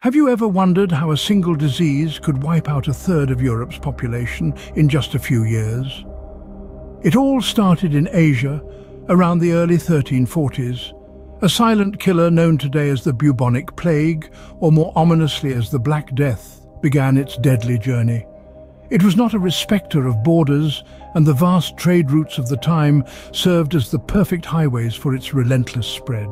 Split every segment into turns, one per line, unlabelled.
Have you ever wondered how a single disease could wipe out a third of Europe's population in just a few years? It all started in Asia around the early 1340s. A silent killer known today as the bubonic plague, or more ominously as the Black Death, began its deadly journey. It was not a respecter of borders, and the vast trade routes of the time served as the perfect highways for its relentless spread.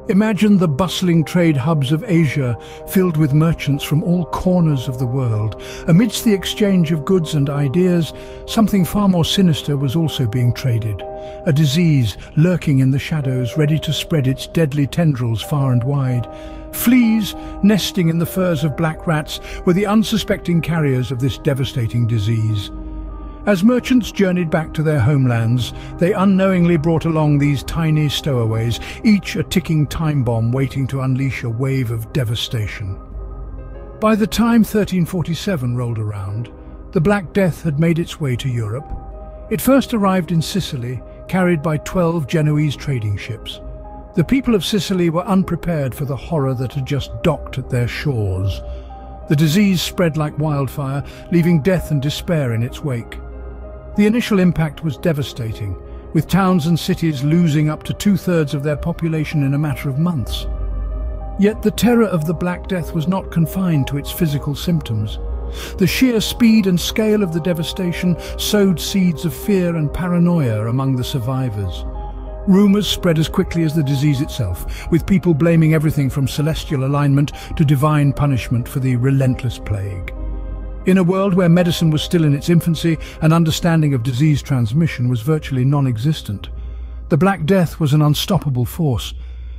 Imagine the bustling trade hubs of Asia, filled with merchants from all corners of the world. Amidst the exchange of goods and ideas, something far more sinister was also being traded. A disease lurking in the shadows, ready to spread its deadly tendrils far and wide. Fleas, nesting in the furs of black rats, were the unsuspecting carriers of this devastating disease. As merchants journeyed back to their homelands, they unknowingly brought along these tiny stowaways, each a ticking time bomb waiting to unleash a wave of devastation. By the time 1347 rolled around, the Black Death had made its way to Europe. It first arrived in Sicily, carried by 12 Genoese trading ships. The people of Sicily were unprepared for the horror that had just docked at their shores. The disease spread like wildfire, leaving death and despair in its wake. The initial impact was devastating, with towns and cities losing up to two-thirds of their population in a matter of months. Yet the terror of the Black Death was not confined to its physical symptoms. The sheer speed and scale of the devastation sowed seeds of fear and paranoia among the survivors. Rumors spread as quickly as the disease itself, with people blaming everything from celestial alignment to divine punishment for the relentless plague. In a world where medicine was still in its infancy and understanding of disease transmission was virtually non-existent, the Black Death was an unstoppable force,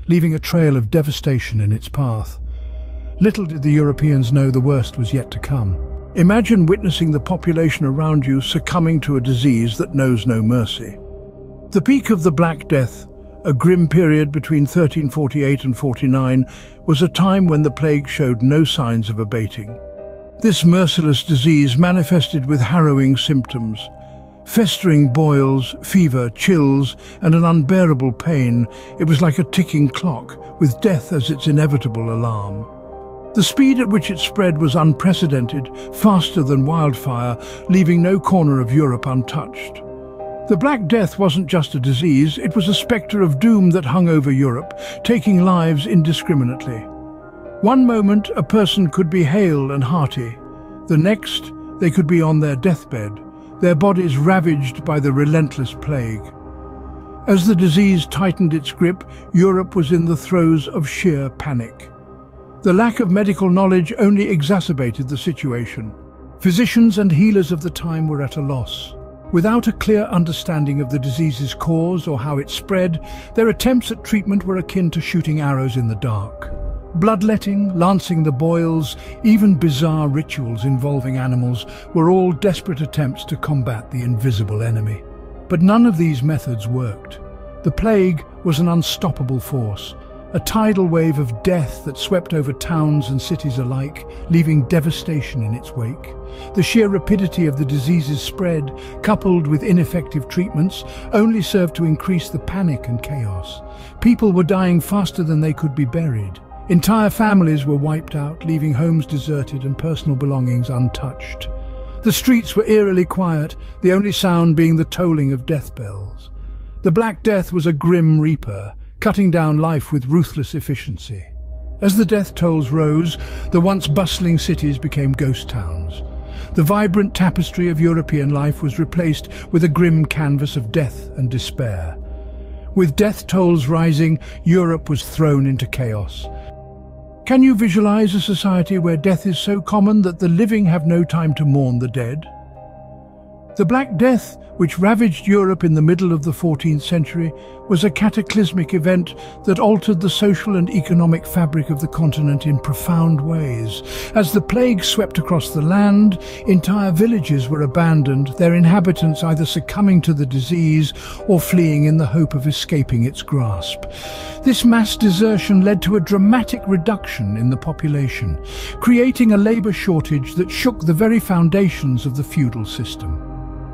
leaving a trail of devastation in its path. Little did the Europeans know the worst was yet to come. Imagine witnessing the population around you succumbing to a disease that knows no mercy. The peak of the Black Death, a grim period between 1348 and 49, was a time when the plague showed no signs of abating. This merciless disease manifested with harrowing symptoms. Festering boils, fever, chills, and an unbearable pain. It was like a ticking clock, with death as its inevitable alarm. The speed at which it spread was unprecedented, faster than wildfire, leaving no corner of Europe untouched. The Black Death wasn't just a disease, it was a spectre of doom that hung over Europe, taking lives indiscriminately. One moment a person could be hale and hearty. The next, they could be on their deathbed, their bodies ravaged by the relentless plague. As the disease tightened its grip, Europe was in the throes of sheer panic. The lack of medical knowledge only exacerbated the situation. Physicians and healers of the time were at a loss. Without a clear understanding of the disease's cause or how it spread, their attempts at treatment were akin to shooting arrows in the dark. Bloodletting, lancing the boils, even bizarre rituals involving animals were all desperate attempts to combat the invisible enemy. But none of these methods worked. The plague was an unstoppable force, a tidal wave of death that swept over towns and cities alike, leaving devastation in its wake. The sheer rapidity of the disease's spread, coupled with ineffective treatments, only served to increase the panic and chaos. People were dying faster than they could be buried. Entire families were wiped out, leaving homes deserted and personal belongings untouched. The streets were eerily quiet, the only sound being the tolling of death bells. The Black Death was a grim reaper, cutting down life with ruthless efficiency. As the death tolls rose, the once bustling cities became ghost towns. The vibrant tapestry of European life was replaced with a grim canvas of death and despair. With death tolls rising, Europe was thrown into chaos. Can you visualize a society where death is so common that the living have no time to mourn the dead? The Black Death, which ravaged Europe in the middle of the 14th century, was a cataclysmic event that altered the social and economic fabric of the continent in profound ways. As the plague swept across the land, entire villages were abandoned, their inhabitants either succumbing to the disease or fleeing in the hope of escaping its grasp. This mass desertion led to a dramatic reduction in the population, creating a labor shortage that shook the very foundations of the feudal system.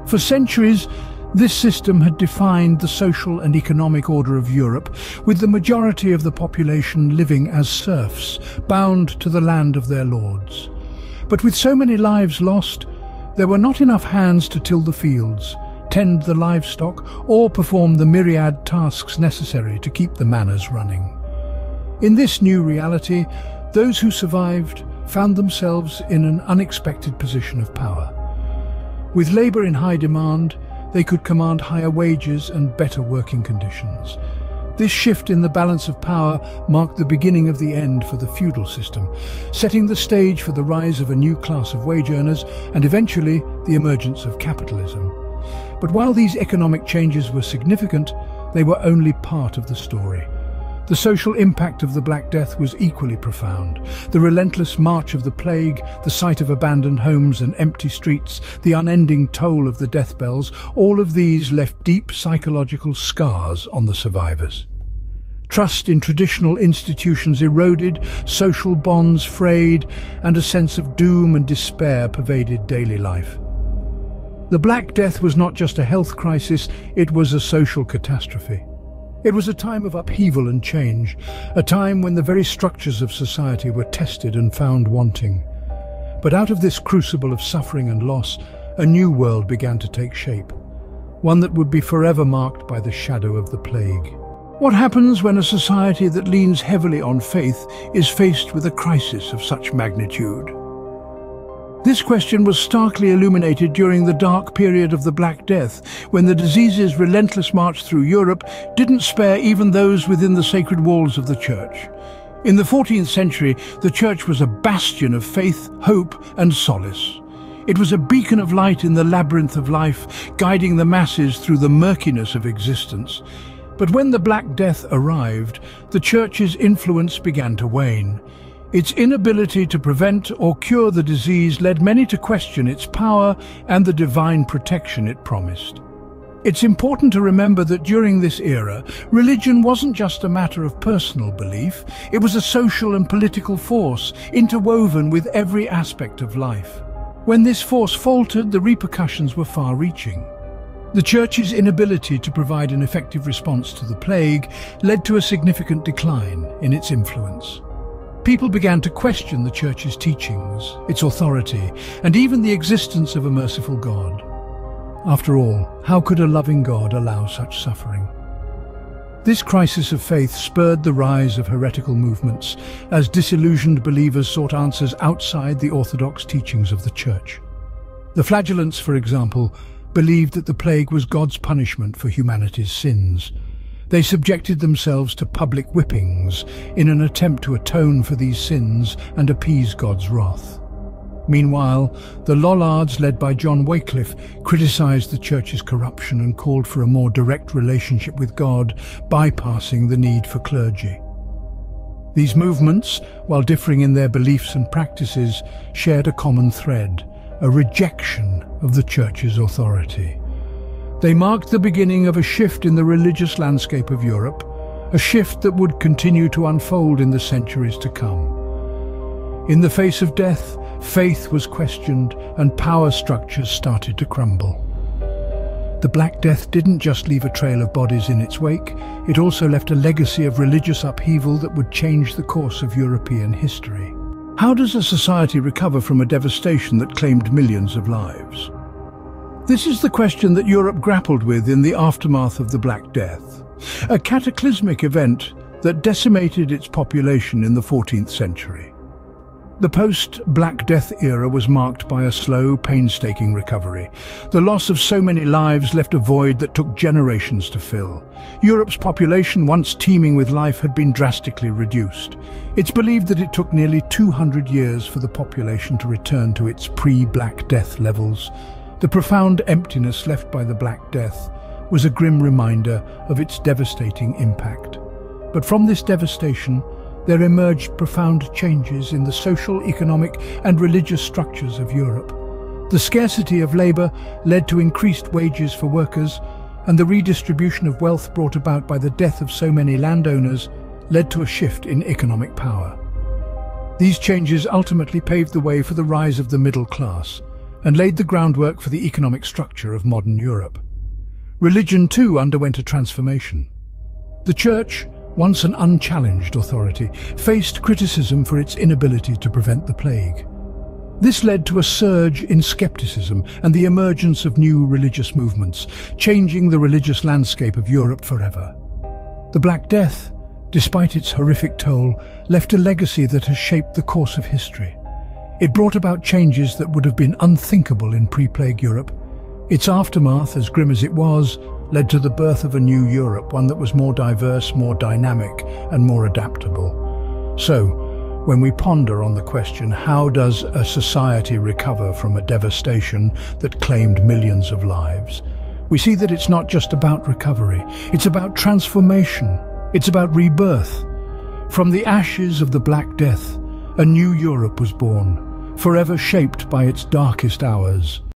For centuries, This system had defined the social and economic order of Europe, with the majority of the population living as serfs, bound to the land of their lords. But with so many lives lost, there were not enough hands to till the fields, tend the livestock, or perform the myriad tasks necessary to keep the manors running. In this new reality, those who survived found themselves in an unexpected position of power. With labour in high demand, they could command higher wages and better working conditions. This shift in the balance of power marked the beginning of the end for the feudal system, setting the stage for the rise of a new class of wage earners and eventually the emergence of capitalism. But while these economic changes were significant, they were only part of the story. The social impact of the Black Death was equally profound. The relentless march of the plague, the sight of abandoned homes and empty streets, the unending toll of the death bells, all of these left deep psychological scars on the survivors. Trust in traditional institutions eroded, social bonds frayed, and a sense of doom and despair pervaded daily life. The Black Death was not just a health crisis, it was a social catastrophe. It was a time of upheaval and change, a time when the very structures of society were tested and found wanting. But out of this crucible of suffering and loss, a new world began to take shape, one that would be forever marked by the shadow of the plague. What happens when a society that leans heavily on faith is faced with a crisis of such magnitude? This question was starkly illuminated during the dark period of the Black Death, when the disease's relentless march through Europe didn't spare even those within the sacred walls of the Church. In the 14th century, the Church was a bastion of faith, hope, and solace. It was a beacon of light in the labyrinth of life, guiding the masses through the murkiness of existence. But when the Black Death arrived, the Church's influence began to wane. Its inability to prevent or cure the disease led many to question its power and the divine protection it promised. It's important to remember that during this era, religion wasn't just a matter of personal belief, it was a social and political force, interwoven with every aspect of life. When this force faltered, the repercussions were far-reaching. The Church's inability to provide an effective response to the plague led to a significant decline in its influence. People began to question the Church's teachings, its authority, and even the existence of a merciful God. After all, how could a loving God allow such suffering? This crisis of faith spurred the rise of heretical movements, as disillusioned believers sought answers outside the orthodox teachings of the Church. The Flagellants, for example, believed that the plague was God's punishment for humanity's sins. They subjected themselves to public whippings in an attempt to atone for these sins and appease God's wrath. Meanwhile, the Lollards, led by John Wycliffe, criticized the Church's corruption and called for a more direct relationship with God, bypassing the need for clergy. These movements, while differing in their beliefs and practices, shared a common thread: a rejection of the Church's authority. They marked the beginning of a shift in the religious landscape of Europe, a shift that would continue to unfold in the centuries to come. In the face of death, faith was questioned and power structures started to crumble. The Black Death didn't just leave a trail of bodies in its wake, it also left a legacy of religious upheaval that would change the course of European history. How does a society recover from a devastation that claimed millions of lives? This is the question that Europe grappled with in the aftermath of the Black Death, a cataclysmic event that decimated its population in the 14th century. The post-Black Death era was marked by a slow, painstaking recovery. The loss of so many lives left a void that took generations to fill. Europe's population, once teeming with life, had been drastically reduced. It's believed that it took nearly 200 years for the population to return to its pre-Black Death levels. The profound emptiness left by the Black Death was a grim reminder of its devastating impact. But from this devastation, there emerged profound changes in the social, economic, and religious structures of Europe. The scarcity of labor led to increased wages for workers, and the redistribution of wealth brought about by the death of so many landowners led to a shift in economic power. These changes ultimately paved the way for the rise of the middle class, and laid the groundwork for the economic structure of modern Europe. Religion too underwent a transformation. The Church, once an unchallenged authority, faced criticism for its inability to prevent the plague. This led to a surge in skepticism and the emergence of new religious movements, changing the religious landscape of Europe forever. The Black Death, despite its horrific toll, left a legacy that has shaped the course of history. It brought about changes that would have been unthinkable in pre-plague Europe. Its aftermath, as grim as it was, led to the birth of a new Europe, one that was more diverse, more dynamic, and more adaptable. So, when we ponder on the question, how does a society recover from a devastation that claimed millions of lives, we see that it's not just about recovery, it's about transformation, it's about rebirth. From the ashes of the Black Death, a new Europe was born, forever shaped by its darkest hours.